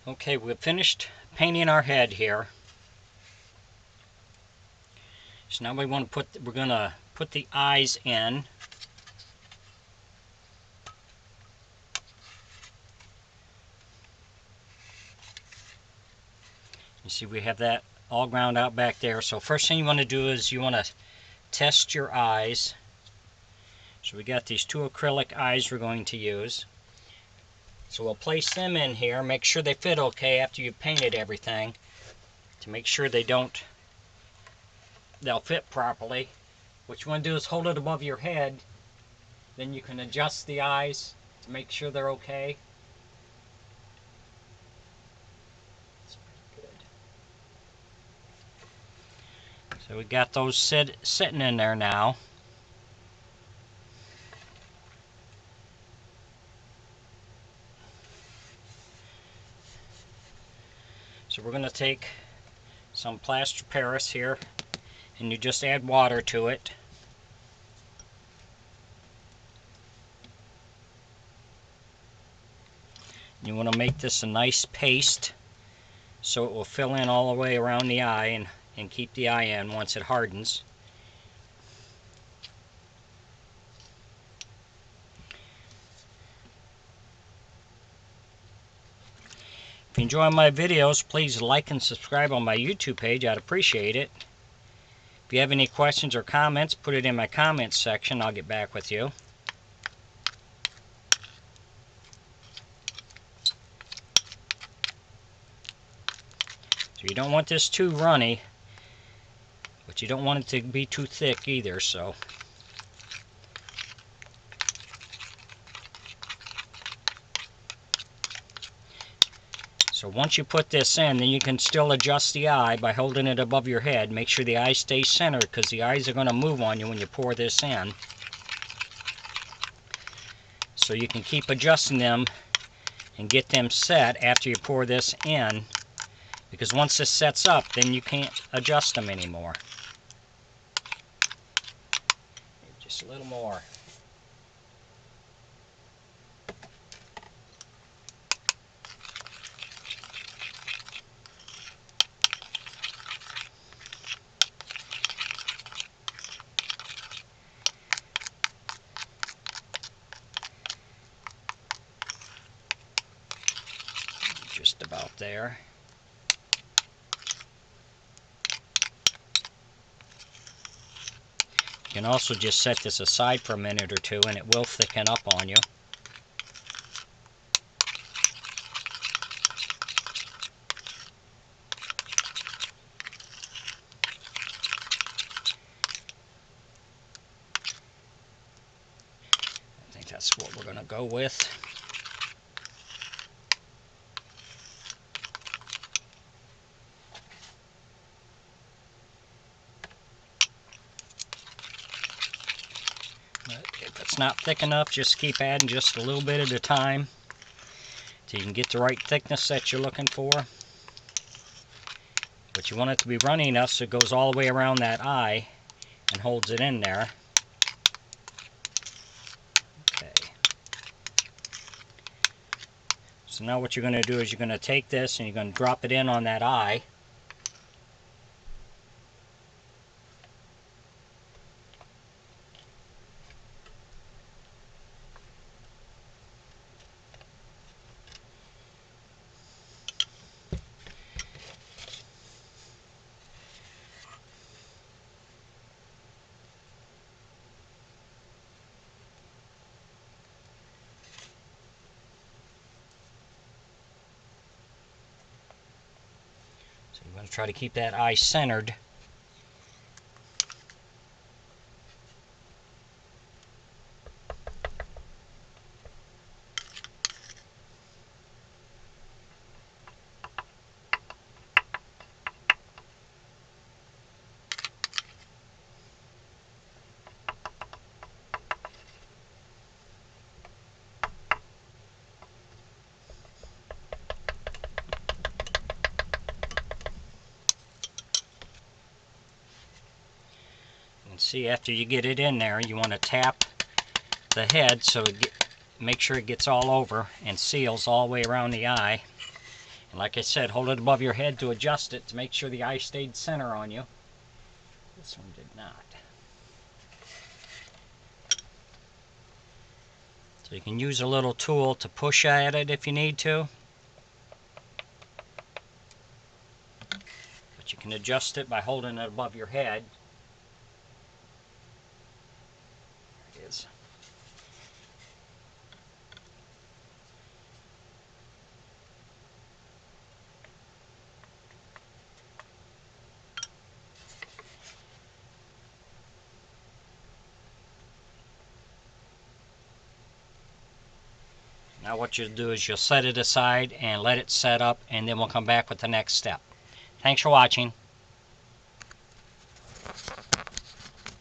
Okay, we've finished painting our head here. So now we're gonna put the eyes in. You see we have that all ground out back there. So first thing you want to do is you want to test your eyes. So we got these two acrylic eyes we're going to use. So we'll place them in here, make sure they fit okay after you've painted everything, to make sure they'll fit properly. What you want to do is hold it above your head, then you can adjust the eyes to make sure they're okay. That's pretty good. So we got those sitting in there now. So we're going to take some plaster Paris here, and you just add water to it. You want to make this a nice paste so it will fill in all the way around the eye and keep the eye in once it hardens. If you enjoy my videos, please like and subscribe on my YouTube page. I'd appreciate it. If you have any questions or comments, put it in my comments section. I'll get back with you. So you don't want this too runny, but you don't want it to be too thick either. So once you put this in, then you can still adjust the eye by holding it above your head. Make sure the eye stays centered, because the eyes are going to move on you when you pour this in. So you can keep adjusting them and get them set after you pour this in, because once this sets up, then you can't adjust them anymore. Just a little more. Just about there. You can also just set this aside for a minute or two and it will thicken up on you. I think that's what we're going to go with. If it's not thick enough, just keep adding just a little bit at a time till you can get the right thickness that you're looking for. But you want it to be runny enough so it goes all the way around that eye and holds it in there. Okay. So now what you're going to do is you're going to take this and you're going to drop it in on that eye. So you want to try to keep that eye centered. See, after you get it in there, you want to tap the head so make sure it gets all over and seals all the way around the eye. And like I said, hold it above your head to adjust it to make sure the eye stayed center on you. This one did not. So you can use a little tool to push at it if you need to. But you can adjust it by holding it above your head. There it is. Now what you'll do is you'll set it aside and let it set up, and then we'll come back with the next step. Thanks for watching.